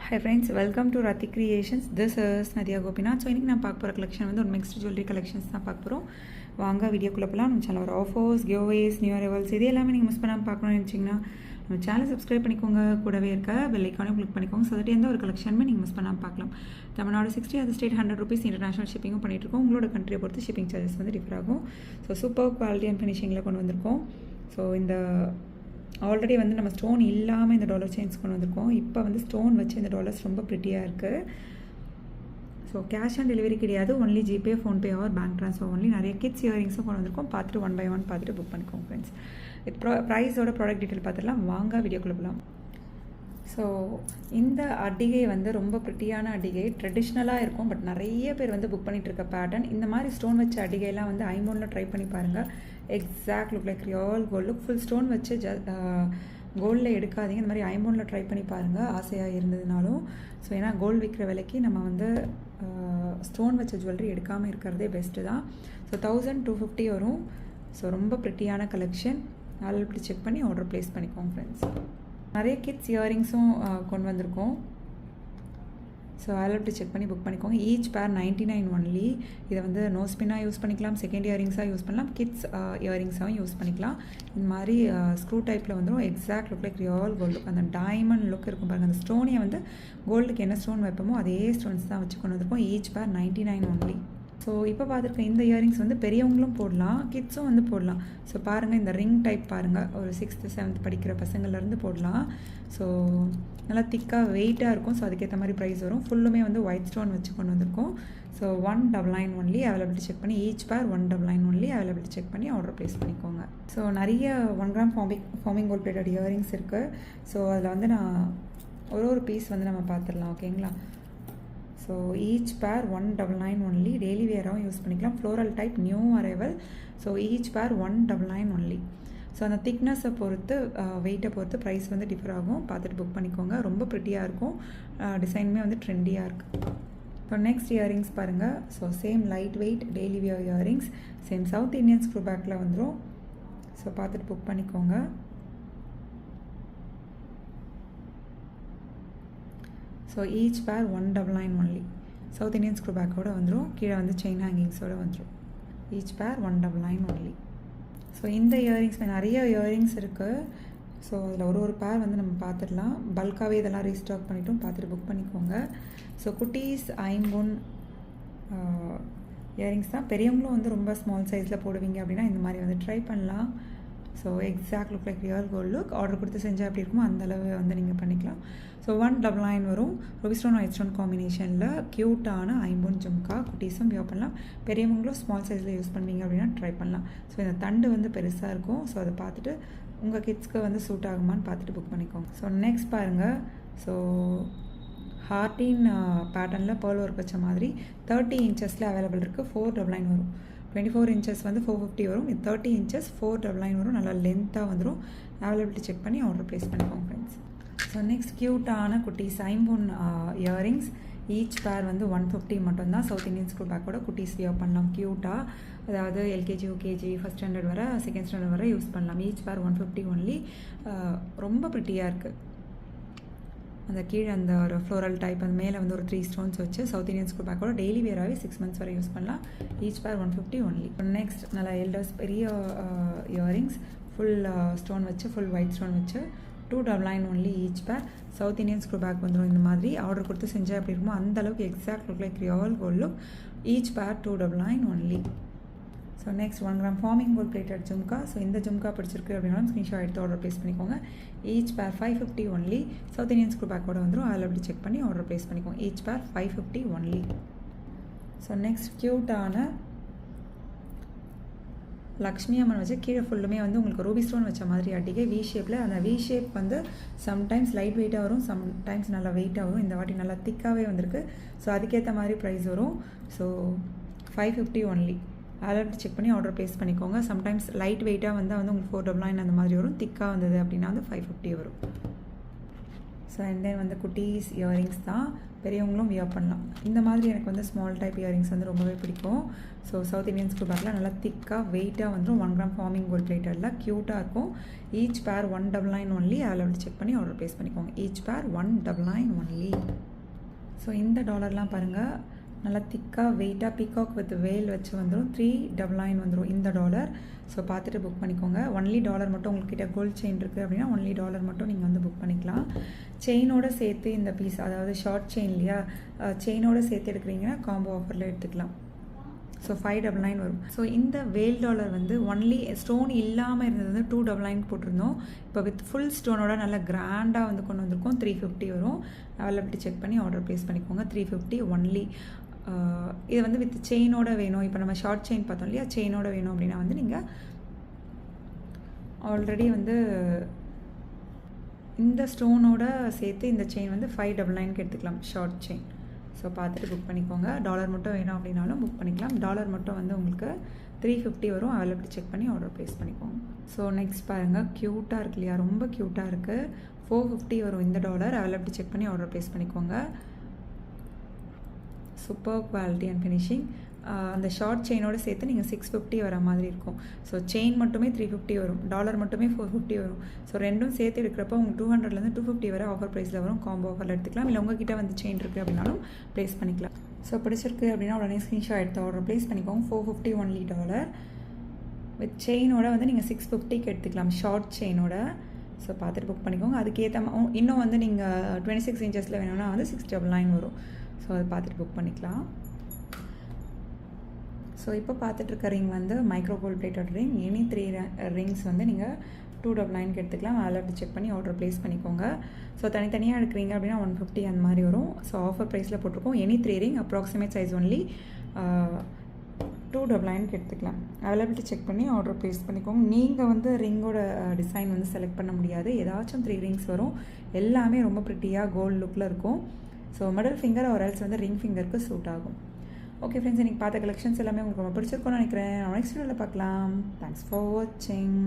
Hi friends, welcome to Rathi Creations. This is Nadia Gopinath. So இன்னைக்கு நான் பார்க்க போகிற கலெக்ஷன் வந்து ஒரு மிக்ஸ்டு ஜுவல்லரி கலெக்ஷன்ஸ் தான் பார்க்க போகிறோம். வாங்க வீடியோக்குள்ளே போகலாம். நம்ம சேனல் ஒரு ஆஃபர்ஸ், கிவ்அவேஸ், நியூ அரைவல்ஸ் இது எல்லாமே நீங்கள் மிஸ் பண்ணாமல் பார்க்கணும்னு நினச்சிங்கன்னா நம்ம சேனல் சப்ஸ்கிரைப் பண்ணிக்கோங்க. கூடவே இருக்க பெல் ஐக்கானையும் கிளிக் பண்ணிக்கோங்க. ஸோ தட் எந்த ஒரு கலெக்ஷனுமே நீங்கள் மிஸ் பண்ணாமல் பார்க்கலாம். தமிழ்நாடு 60 அது ஸ்டேட் ₹100 இன்டர்நேஷனல் ஷிப்பிங்கும் பண்ணிகிட்ருக்கோம். உங்களோட கண்ட்ரியை பொறுத்து ஷிப்பிங் சார்ஜஸ் வந்து டிஃபர் ஆகும். ஸோ சூப்பர் குவாலிட்டி அண்ட் ஃபினிஷிங்கில் கொண்டு வந்திருக்கோம். ஸோ இந்த ஆல்ரெடி வந்து நம்ம ஸ்டோன் இல்லாமல் இந்த டாலர் செயின்ஸ் கொண்டு வந்திருக்கோம். இப்போ வந்து ஸ்டோன் வச்சு இந்த டாலர்ஸ் ரொம்ப ப்ரிட்டியாக இருக்குது. ஸோ கேஷ் ஆன் டெலிவரி கிடையாது, only GPay, PhonePe R bank transfer only. நிறைய கிட்ஸ் இயரிங்ஸும் கொண்டு வந்திருக்கோம். பார்த்துட்டு 1 by 1 பார்த்துட்டு புக் பண்ணிக்கோங்க ஃப்ரெண்ட்ஸ். இது ப்ரைஸோட ப்ராடக்ட் டீட்டெயில் பார்த்துடலாம். வாங்க வீடியோக்குள்ளே போகலாம். ஸோ இந்த அடிகை வந்து ரொம்ப ப்ரிட்டியான அடிகை, ட்ரெடிஷ்னலாக இருக்கும். பட் நிறைய பேர் வந்து புக் பண்ணிகிட்டு இருக்க பேட்டர்ன். இந்த மாதிரி ஸ்டோன் வச்ச அடிகைலாம் வந்து ஐமோனில் ட்ரை பண்ணி பாருங்கள். Exact look like real gold. Look full stone வச்சு கோல்டில் எடுக்காதீங்க. இந்த மாதிரி ஐமோனில் ட்ரை பண்ணி பாருங்கள் ஆசையாக இருந்ததுனாலும். ஸோ ஏன்னா கோல்டு விற்கிற விலைக்கு நம்ம வந்து ஸ்டோன் வச்ச ஜுவல்லரி எடுக்காமல் இருக்கிறதே பெஸ்ட்டு தான். ஸோ 1250 வரும். ஸோ ரொம்ப ப்ரிட்டியான கலெக்ஷன். நாள் இப்படி செக் பண்ணி ஆர்டர் ப்ளேஸ் பண்ணிக்கோங்க ஃப்ரெண்ட்ஸ். நிறைய கிட்ஸ் இயரிங்ஸும் கொண்டு வந்திருக்கோம். ஸோ அதில் செக் பண்ணி புக் பண்ணிக்கோங்க. ஈச் பேர் 99 ஒன்லி. இதை வந்து நோ ஸ்பின்னாக யூஸ் பண்ணிக்கலாம், செகண்ட் இயரிங்ஸாக யூஸ் பண்ணலாம், கிட்ஸ் இயரிங்ஸாகவும் யூஸ் பண்ணிக்கலாம். இந்த மாதிரி ஸ்க்ரூ டைப்பில் வந்துடும். Exact look like real gold look. அந்த டைமண்ட் லுக் இருக்கும் பாருங்கள். அந்த ஸ்டோனையை வந்து கோல்டுக்கு என்ன ஸ்டோன் வைப்போமோ அதே ஸ்டோன்ஸ் தான் வச்சு கொண்டு வந்திருக்கோம். ஈச் பேர் 99 ஒன்லி. ஸோ இப்போ பார்த்துருக்க இந்த இயரிங்ஸ் வந்து பெரியவங்களும் போடலாம், கிட்ஸும் வந்து போடலாம். ஸோ பாருங்கள், இந்த ரிங் டைப் பாருங்கள், ஒரு 6th 7th படிக்கிற பசங்கள்லேருந்து போடலாம். ஸோ நல்லா திக்காக வெயிட்டாக இருக்கும். ஸோ அதுக்கேற்ற மாதிரி ப்ரைஸ் வரும். ஃபுல்லுமே வந்து ஒயிட் ஸ்டோன் வச்சு கொண்டு வந்திருக்கோம். So 199 only. அவைலபிலிட்டி செக் பண்ணி each pair 199 only. Availability check பண்ணி ஆர்டர் ப்ளேஸ் பண்ணிக்கோங்க. ஸோ நிறைய 1 gram forming gold plated earrings இருக்குது. ஸோ அதில் வந்து நான் ஒரு பீஸ் வந்து நம்ம பார்த்துடலாம், ஓகேங்களா? So each pair 199 only. Daily வேராகவும் யூஸ் பண்ணிக்கலாம். Floral type, new arrival. So each pair 199 only. So அந்த திக்னஸை பொறுத்து, வெயிட்டை பொறுத்து ப்ரைஸ் வந்து டிஃபர் ஆகும். பார்த்துட்டு புக் பண்ணிக்கோங்க. ரொம்ப ப்ரிட்டியாக இருக்கும். டிசைனுமே வந்து ட்ரெண்டியாக இருக்குது. ஸோ நெக்ஸ்ட் இயரிங்ஸ் பாருங்கள். So same light weight daily wear earrings. Same south Indian screw பேக்கில் வந்துடும். ஸோ பார்த்துட்டு புக் பண்ணிக்கோங்க. So each pair 199 only. South Indian screw பேக்கோடு வந்துடும். கீழே வந்து செயின் ஹேங்கிங்ஸோடு வந்துடும். Each pair 199 only. ஸோ இந்த இயரிங்ஸ் நிறைய இயரிங்ஸ் இருக்குது. ஸோ அதில் ஒரு பேர் வந்து நம்ம பார்த்துடலாம். பல்காகவே இதெல்லாம் ரீஸ்டாக் பண்ணிவிட்டோம். பார்த்துட்டு புக் பண்ணிக்கோங்க. ஸோ குட்டீஸ் ஐம்பொன் இயரிங்ஸ் தான். பெரியவங்களும் வந்து ரொம்ப ஸ்மால் சைஸில் போடுவீங்க அப்படின்னா இந்த மாதிரி வந்து ட்ரை பண்ணலாம். So exact look like real gold look. Order கொடுத்து செஞ்சால் எப்படி இருக்குமோ அந்தளவு வந்து நீங்கள் பண்ணிக்கலாம். ஸோ 199 வரும். ரூபி ஸ்டோன் ஒயிட் ஸ்டோன் காம்பினேஷனில் க்யூட்டான ஐம்பொன் ஜும்கா. குட்டீஸும் வியர் பண்ணலாம், பெரியவங்களும் ஸ்மால் சைஸில் யூஸ் பண்ணுவீங்க அப்படின்னா ட்ரை பண்ணலாம். ஸோ இந்த தண்டு வந்து பெருசாக இருக்கும். ஸோ அதை பார்த்துட்டு உங்கள் கிட்ஸ்க்கு வந்து சூட் ஆகுமான்னு பார்த்துட்டு புக் பண்ணிக்கோங்க. ஸோ நெக்ஸ்ட் பாருங்கள். ஸோ ஹார்டின் பேட்டர்னில் பேர்ல் ஒர்க் வச்ச மாதிரி 30 இன்ச்சஸில் அவைலபிள் இருக்குது. 499 வரும். 24 இன்ச்சஸ் வந்து 450 வரும். 30 இன்ச்சஸ் 499 வரும். நல்லா லென்த்தாக வந்துடும். அவைலபிலிட்டி செக் பண்ணி ஆர்டர் ப்ளேஸ் பண்ணிக்கோங்க ஃப்ரெண்ட்ஸ். ஸோ நெக்ஸ்ட் க்யூட்டான குட்டீஸ் ஐம்பொன் இயரிங்ஸ். ஈச் பேர் வந்து 150 மட்டும்தான். சவுத் இண்டியன் ஸ்கூல் பேக்கோட குட்டீஸ் வியர் பண்ணலாம் க்யூட்டாக. அதாவது எல்கேஜி, யூகேஜி, ஃபஸ்ட் ஸ்டாண்டர்ட் வரை, செகண்ட் ஸ்டாண்டர்ட் வரை யூஸ் பண்ணலாம். Each pair 150 only. ரொம்ப ப்ரிட்டியாக இருக்குது. அந்த கீழே அந்த ஒரு ஃப்ளோரல் டைப், அந்த மேலே வந்து ஒரு 3 ஸ்டோன்ஸ் வச்சு சவுத் இண்டியன் ஸ்கூல் பேக்கோட டெய்லி வேராகவே 6 months வரை யூஸ் பண்ணலாம். Each pair 150 only. நெக்ஸ்ட் நல்லா எல்டர்ஸ் பெரிய இயரிங்ஸ், ஃபுல் ஸ்டோன் வச்சு, ஃபுல் ஒயிட் ஸ்டோன் வச்சு 299 only. Each pair South Indian screw back வந்துடும். இந்த மாதிரி ஆர்டர் கொடுத்து செஞ்சால் எப்படி இருக்குமோ அந்தளவுக்கு exact look like real gold look. Each pair 299 only. So next 1 gram forming gold plated jhumka. So இந்த ஜும்கா பிடிச்சிருக்கு அப்படின்னாலும் ஸ்க்ரீன்ஷாட் எடுத்து ஆர்டர் ப்ளேஸ் பண்ணிக்கோங்க. ஈச் பேர் 550 ஒன்லி. சவுத் இண்டியன் ஸ்க்ரூ பேக்கோட வந்துடும். அதில் அப்படி செக் பண்ணி ஆர்டர் ப்ளேஸ் பண்ணிக்கோங்க. ஈச் பேர் 550 ஒன்லி. ஸோ நெக்ஸ்ட் க்யூட்டான லக்ஷ்மி அம்மன் வச்சு கீழே ஃபுல்லுமே வந்து உங்களுக்கு ரூபி ஸ்டோன் வச்ச மாதிரி அடிக்கை வி ஷேப்பில். அந்த வி ஷேப் வந்து சம்டைம்ஸ் லைட் வெயிட்டாக வரும், சம்டைம்ஸ் நல்லா வெயிட்டாக வரும். இந்த வாட்டி நல்லா திக்காகவே வந்திருக்கு. ஸோ அதுக்கேற்ற மாதிரி ப்ரைஸ் வரும். So 550 only. அலர்ட் செக் பண்ணி ஆர்டர் ப்ளேஸ் பண்ணிக்கோங்க. சம்டைம்ஸ் லைட் வெயிட்டாக வந்தால் வந்து உங்களுக்கு 499 அந்த மாதிரி வரும். திக்காக வந்தது அப்படின்னா வந்து 550 வரும். ஸோ அண்ட் தென் வந்து குட்டீஸ் இயரிங்ஸ் தான், பெரியவங்களும் வியர் பண்ணலாம். இந்த மாதிரி எனக்கு வந்து ஸ்மால் டைப் இயரிங்ஸ் வந்து ரொம்பவே பிடிக்கும். ஸோ சவுத் இந்தியன்ஸ்க்கு பார்க்கலாம், நல்லா திக்காக வெயிட்டாக வந்துடும். 1 கிராம் ஃபார்மிங் கோல்ட் பிளேட்டடில் க்யூட்டாக இருக்கும். Each pair 199 only. அதில் செக் பண்ணி ஆர்டர் ப்ளேஸ் பண்ணிக்கோங்க. Each pair 199 only. ஸோ இந்த டாலர்லாம் பாருங்கள், நல்லா திக்காக வெயிட்டாக பீகாக் வித் வேல் வச்சு வந்துடும். 399 வந்துடும் இந்த டாலர். ஸோ பார்த்துட்டு புக் பண்ணிக்கோங்க. ஒன்லி டாலர் மட்டும் உங்கள்கிட்ட கோல்ட் செயின் இருக்குது அப்படின்னா ஒன்லி டாலர் மட்டும் நீங்கள் வந்து புக் பண்ணிக்கலாம். செயினோடு சேர்த்து இந்த பீஸ், அதாவது ஷார்ட் செயின் இல்லையா, செயினோடு சேர்த்து எடுக்கிறீங்கன்னா காம்போ ஆஃபரில் எடுத்துக்கலாம். ஸோ 599 வரும். ஸோ இந்த வேல் டாலர் வந்து ஒன்லி ஸ்டோன் இல்லாமல் இருந்தது வந்து 299 போட்டிருந்தோம். இப்போ வித் ஃபுல் ஸ்டோனோட நல்லா கிராண்டாக வந்து கொண்டு வந்திருக்கோம். 350 வரும். அவைலபிலிட்டி செக் பண்ணி ஆர்டர் ப்ளேஸ் பண்ணிக்கோங்க. 350 ஒன்லி. இது வந்து வித் செயினோட வேணும். இப்போ நம்ம ஷார்ட் செயின் பார்த்தோம் இல்லையா, செயினோட வேணும் அப்படின்னா வந்து நீங்கள் ஆல்ரெடி வந்து இந்த ஸ்டோனோட சேர்த்து இந்த செயின் வந்து 599க்கு எடுத்துக்கலாம், ஷார்ட் செயின். ஸோ பார்த்துட்டு புக் பண்ணிக்கோங்க. டாலர் மட்டும் வேணும் அப்படின்னாலும் புக் பண்ணிக்கலாம். டாலர் மட்டும் வந்து உங்களுக்கு 350 வரும். அவைலபிலிட்டி செக் பண்ணி ஆர்டர் ப்ளேஸ் பண்ணிக்கோங்க. ஸோ நெக்ஸ்ட் பாருங்கள், க்யூட்டாக இருக்கு இல்லையா, ரொம்ப க்யூட்டாக இருக்குது. 450 வரும் இந்த டாலர். அவைலபிலிட்டி செக் பண்ணி ஆர்டர் ப்ளேஸ் பண்ணிக்கோங்க. Super quality and finishing. அந்த ஷார்ட் செயினோடு சேர்த்து நீங்கள் 650 வர மாதிரி இருக்கும். ஸோ செயின் மட்டுமே 350 வரும், டாலர் மட்டுமே 450 வரும். ஸோ ரெண்டும் சேர்த்து எடுக்கிறப்போ உங்களுக்கு 200லேருந்து 250 வரை ஆஃபர் ப்ரைஸில் வரும். காம்போ ஆஃபரில் எடுத்துக்கலாம். இல்லை உங்ககிட்ட வந்து செயின் இருக்குது அப்படின்னாலும் ப்ளேஸ் பண்ணிக்கலாம். ஸோ பிடிச்சிருக்கு அப்படின்னா உடனே ஸ்க்ரீன்ஷாட் எடுத்து ஆர்டர் ப்ளேஸ் பண்ணிக்கோங்க. 450 ஒன்லி டாலர். வித் செயினோட வந்து நீங்கள் 650க்கு எடுத்துக்கலாம், ஷார்ட் செயினோட. ஸோ பார்த்துட்டு புக் பண்ணிக்கோங்க. அதுக்கேற்ற இன்னும் வந்து நீங்கள் 26 இன்ச்சஸில் வேணும்னா வந்து 699 வரும். ஸோ அதை பார்த்துட்டு புக் பண்ணிக்கலாம். ஸோ இப்போ பார்த்துட்ருக்க ரிங் வந்து micro gold plated ring. Any 3 rings வந்து நீங்கள் 299க்கு எடுத்துக்கலாம். அதில் செக் பண்ணி ஆர்டர் ப்ளேஸ் பண்ணிக்கோங்க. ஸோ தனித்தனியாக எடுக்கிறீங்க அப்படின்னா 150 அந்த மாதிரி வரும். ஸோ ஆஃபர் ப்ரைஸில் போட்டிருக்கோம். Any 3 ring approximate size only 299க்கு எடுத்துக்கலாம். அவைலபிலிட்டி செக் பண்ணி ஆர்டர் ப்ளேஸ் பண்ணிக்கோங்க. நீங்கள் வந்து ரிங்கோட டிசைன் வந்து செலக்ட் பண்ண முடியாது. ஏதாச்சும் 3 ரிங்ஸ் வரும். எல்லாமே ரொம்ப ப்ரிட்டியாக கோல்டு லுக்கில் இருக்கும். ஸோ மிடில் ஃபிங்கர் ஒரு எல்ஸ் வந்து ரிங் ஃபிங்கருக்கு சூட் ஆகும். ஓகே ஃப்ரெண்ட்ஸ், இன்றைக்கி பார்த்த கலெக்ஷன்ஸ் எல்லாமே உங்களுக்கு ரொம்ப பிடிச்சிருக்கும்னு நினைக்கிறேன். நெக்ஸ்ட் வீடியோவில் பார்க்கலாம். தேங்க்ஸ் ஃபார் வாட்சிங்.